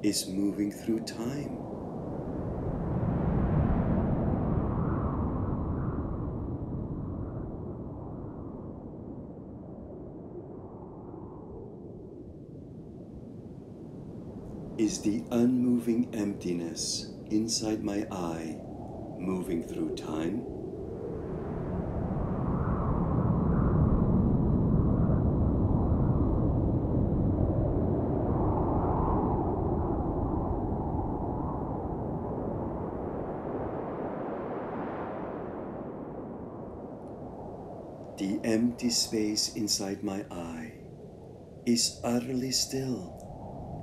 is moving through time. Is the unmoving emptiness inside my eye moving through time? The empty space inside my eye is utterly still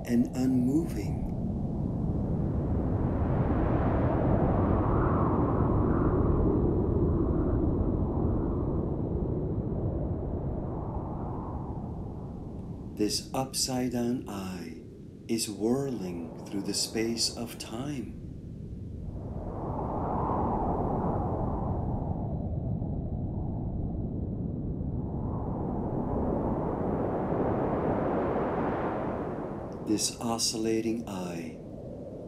and unmoving. This upside down eye is whirling through the space of time. This oscillating eye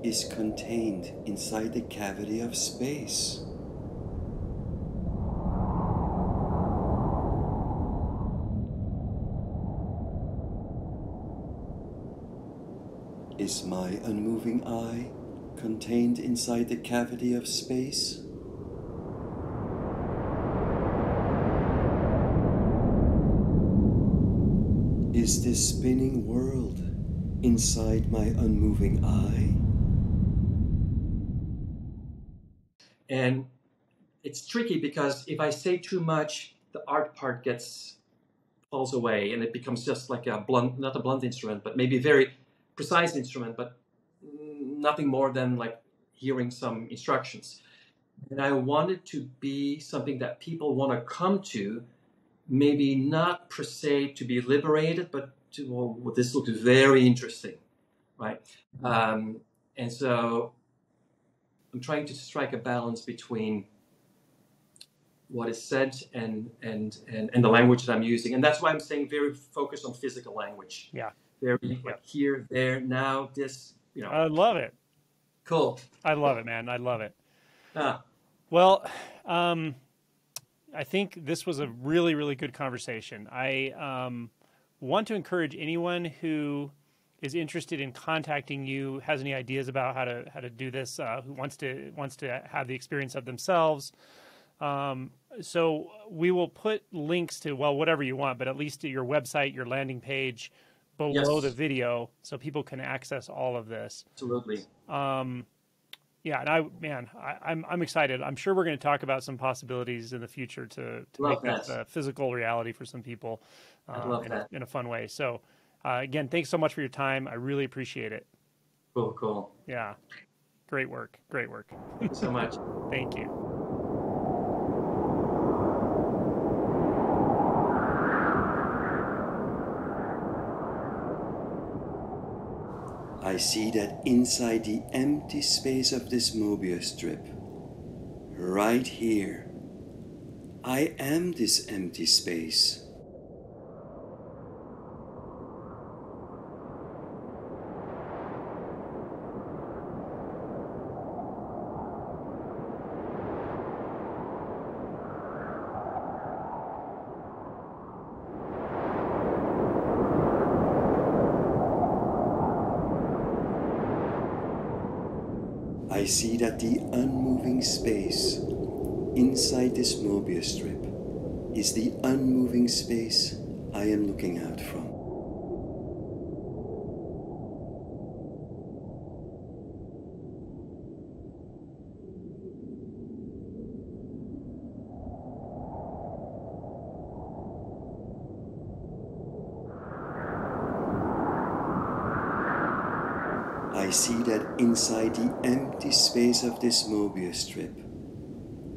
is contained inside the cavity of space. Is my unmoving eye contained inside the cavity of space? Is this spinning world inside my unmoving eye? And it's tricky because if I say too much, the art part falls away and it becomes just like a blunt, not a blunt instrument, but maybe a very precise instrument, but nothing more than like hearing some instructions. And I want it to be something that people want to come to, maybe not per se to be liberated, but to, well, this looks very interesting, right? And so I'm trying to strike a balance between what is said and the language that I'm using. And that's why I'm saying very focused on physical language. Yeah. Very like here, there, now, this, you know. I love it. Cool. I love it, man. I love it. Ah. Well, I think this was a really, really good conversation. I want to encourage anyone who is interested in contacting you, has any ideas about how to do this, who wants to have the experience of themselves. So we will put links to, well, whatever you want, but at least to your website, your landing page below the video, so people can access all of this. Absolutely. Yeah, and I'm excited. I'm sure we're going to talk about some possibilities in the future to make this a physical reality for some people in a fun way. So again, thanks so much for your time. I really appreciate it. Cool. Yeah, great work. Thank you so much. Thank you. I see that inside the empty space of this Mobius strip, right here, I am this empty space. I see that the unmoving space inside this Mobius strip is the unmoving space I am looking out from. I see that inside the empty space of this Mobius strip,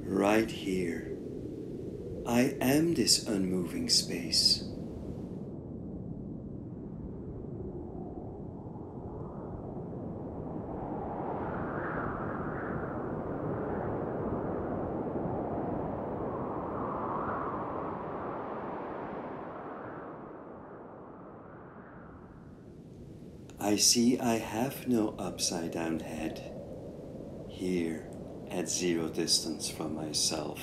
right here, I am this unmoving space. I see I have no upside-down head, here at 0 distance from myself.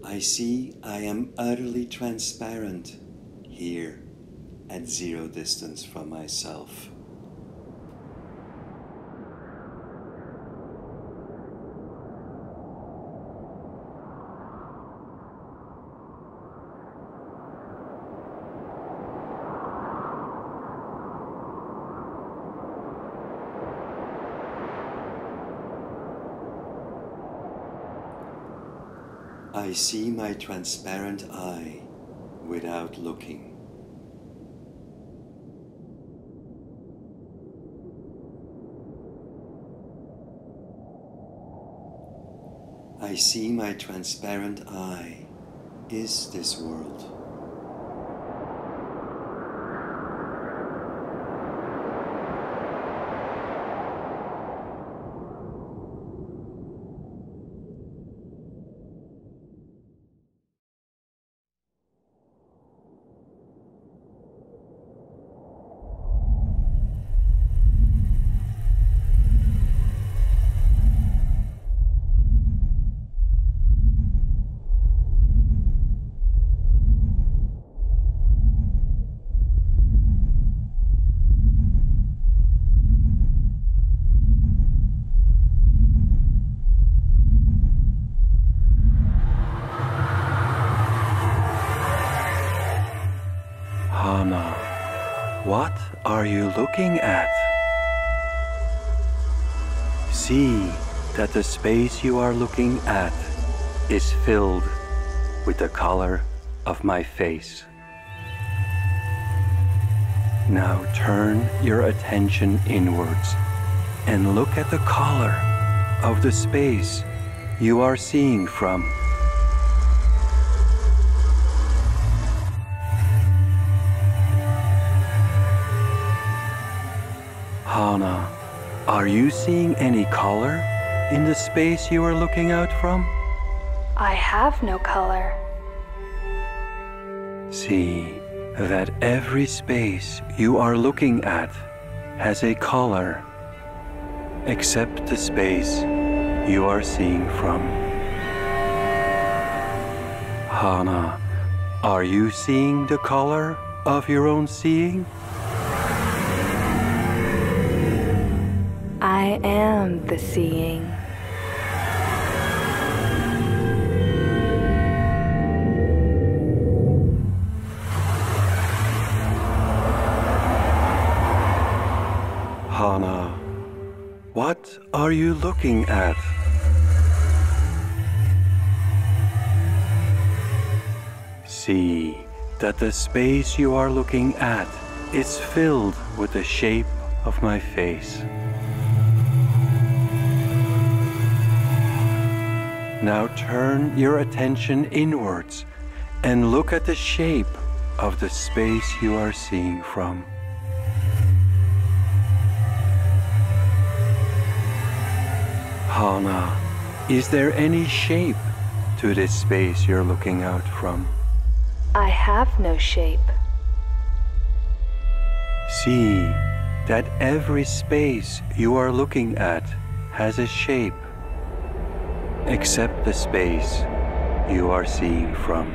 I see I am utterly transparent, here at 0 distance from myself. I see my transparent eye without looking. I see my transparent eye is this world. What are you looking at? See that the space you are looking at is filled with the color of my face. Now turn your attention inwards and look at the color of the space you are seeing from. Hana, are you seeing any color in the space you are looking out from? I have no color. See that every space you are looking at has a color, except the space you are seeing from. Hana, are you seeing the color of your own seeing? I am the seeing. Hana, what are you looking at? See that the space you are looking at is filled with the shape of my face. Now turn your attention inwards and look at the shape of the space you are seeing from. Hana, is there any shape to this space you're looking out from? I have no shape. See that every space you are looking at has a shape, except the space you are seeing from.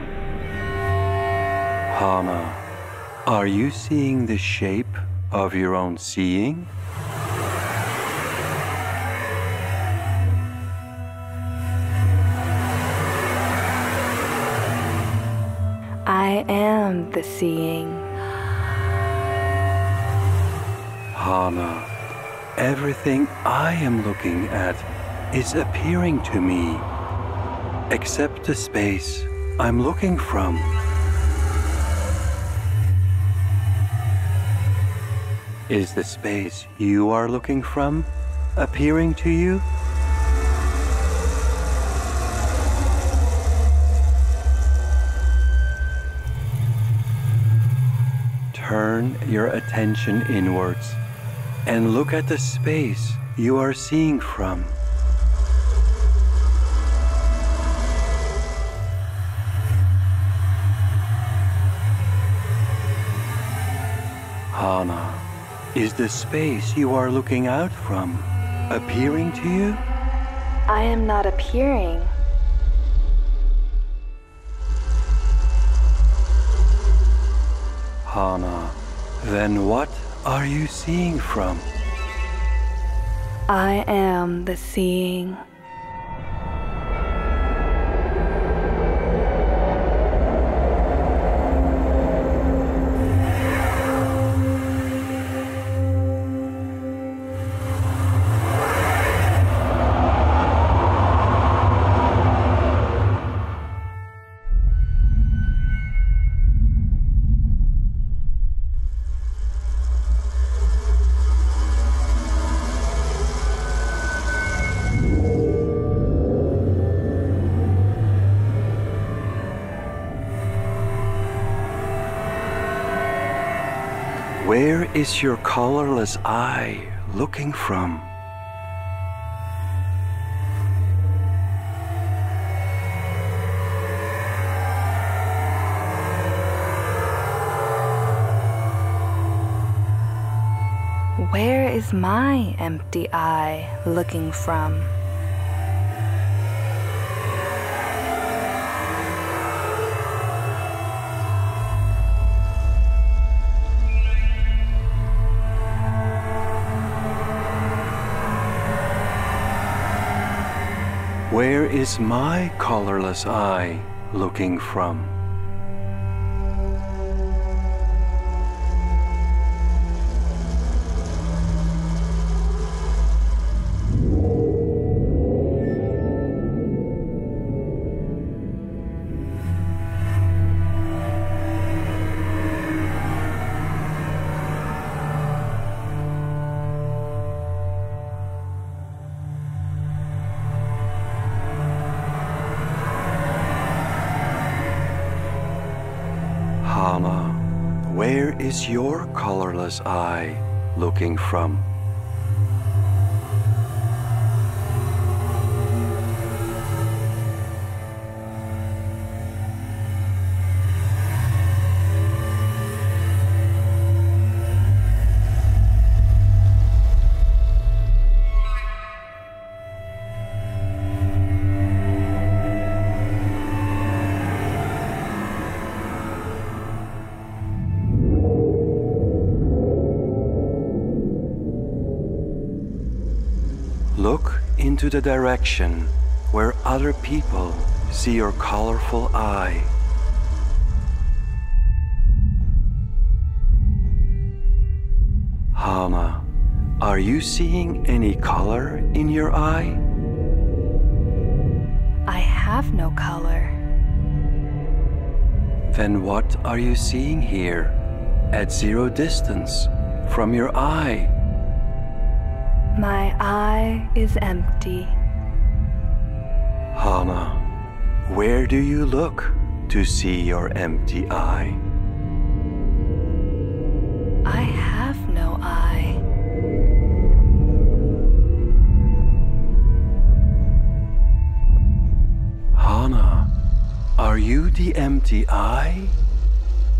Hana, are you seeing the shape of your own seeing? I am the seeing. Hana, everything I am looking at is appearing to me, except the space I'm looking from. Is the space you are looking from appearing to you? Turn your attention inwards and look at the space you are seeing from. Hana, is the space you are looking out from appearing to you? I am not appearing. Hana, then what are you seeing from? I am the seeing. Where is your colorless eye looking from? Where is my empty eye looking from? Where is my colorless eye looking from? Hana, where is your colorless eye looking from? Look into the direction where other people see your colorful eye. Hana, are you seeing any color in your eye? I have no color. Then what are you seeing here at zero distance from your eye? My eye is empty. Hana, where do you look to see your empty eye? I have no eye. Hana, are you the empty eye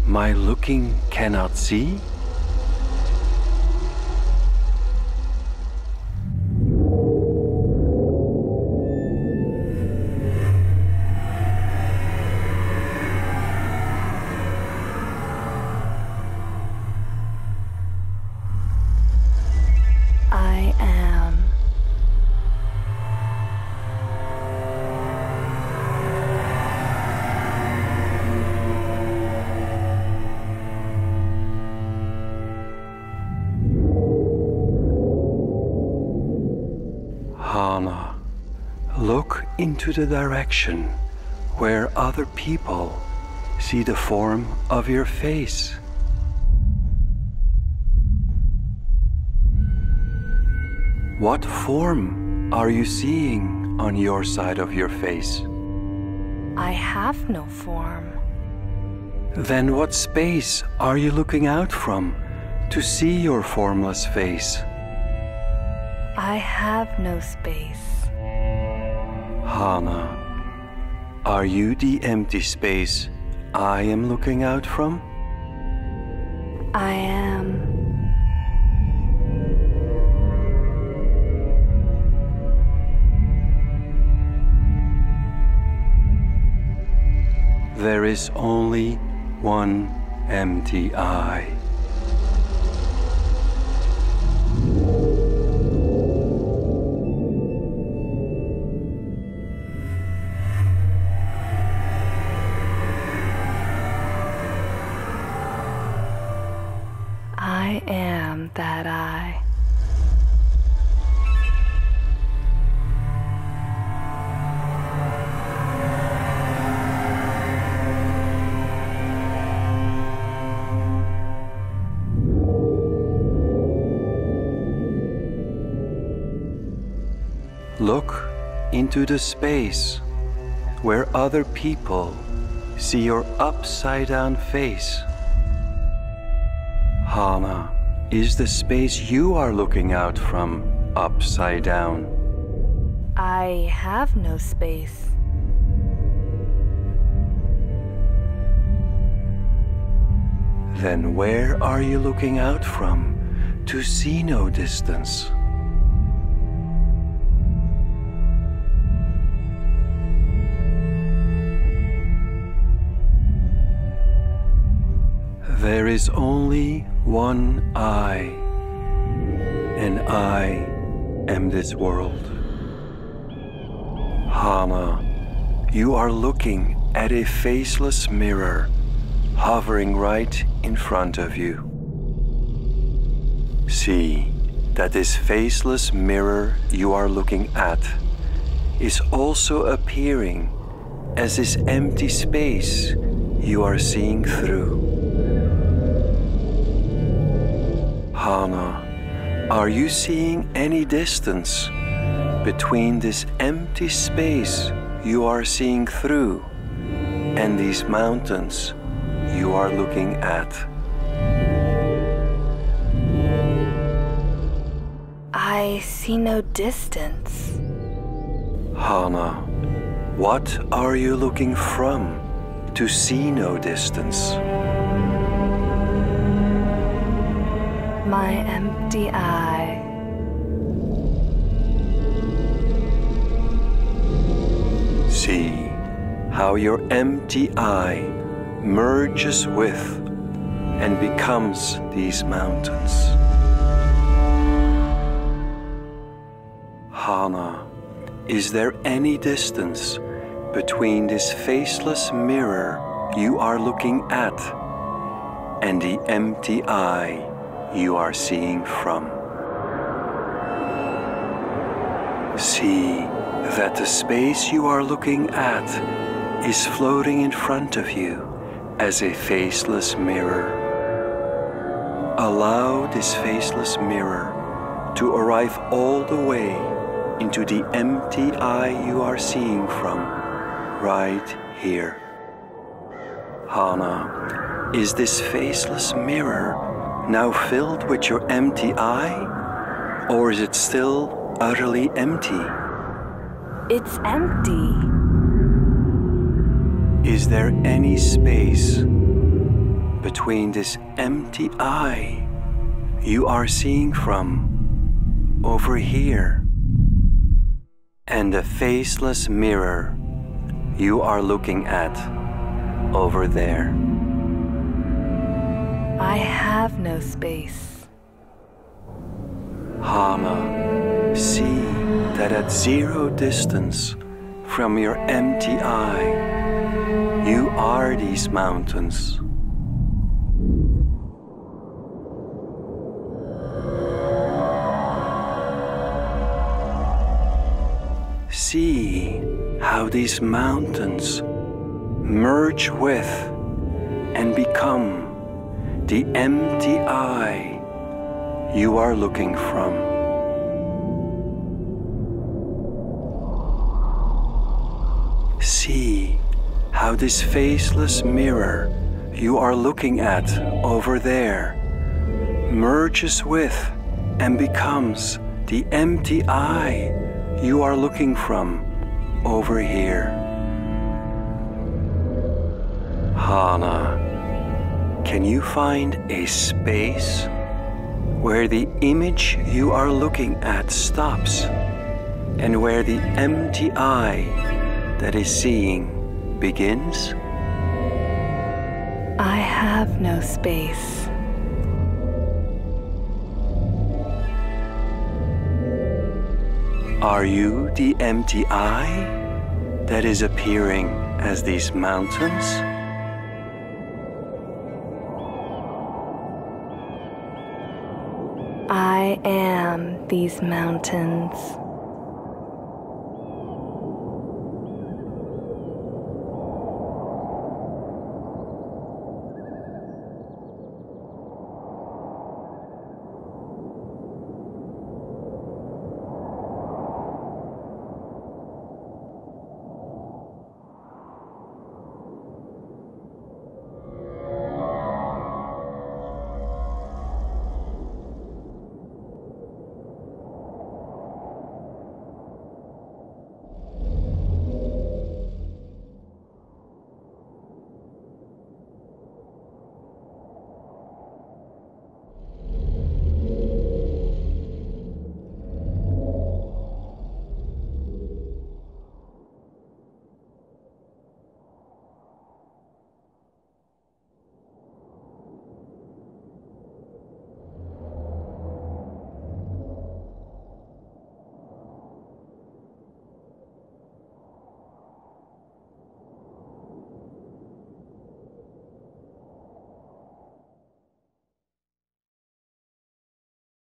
my looking cannot see? I am. Hana, look into the direction where other people see the form of your face. What form are you seeing on your side of your face? I have no form. Then what space are you looking out from to see your formless face? I have no space. Hana, are you the empty space I am looking out from? I am. There is only one empty eye. I am that I. Look into the space where other people see your upside-down face. Hana, is the space you are looking out from upside down? I have no space. Then where are you looking out from to see no distance? There is only one I, and I am this world. Hana, you are looking at a faceless mirror hovering right in front of you. See that this faceless mirror you are looking at is also appearing as this empty space you are seeing through. Hana, are you seeing any distance between this empty space you are seeing through and these mountains you are looking at? I see no distance. Hana, what are you looking from to see no distance? My empty eye. See how your empty eye merges with and becomes these mountains. Hana, is there any distance between this faceless mirror you are looking at and the empty eye you are seeing from? See that the space you are looking at is floating in front of you as a faceless mirror. Allow this faceless mirror to arrive all the way into the empty eye you are seeing from right here. Hana, is this faceless mirror now filled with your empty eye, or is it still utterly empty? It's empty. Is there any space between this empty eye you are seeing from over here and the faceless mirror you are looking at over there? I have no space. Hana, see that at zero distance from your empty eye, you are these mountains. See how these mountains merge with and become the empty eye you are looking from. See how this faceless mirror you are looking at over there merges with and becomes the empty eye you are looking from over here. Hana, can you find a space where the image you are looking at stops and where the empty eye that is seeing begins? I have no space. Are you the empty eye that is appearing as these mountains? I am these mountains.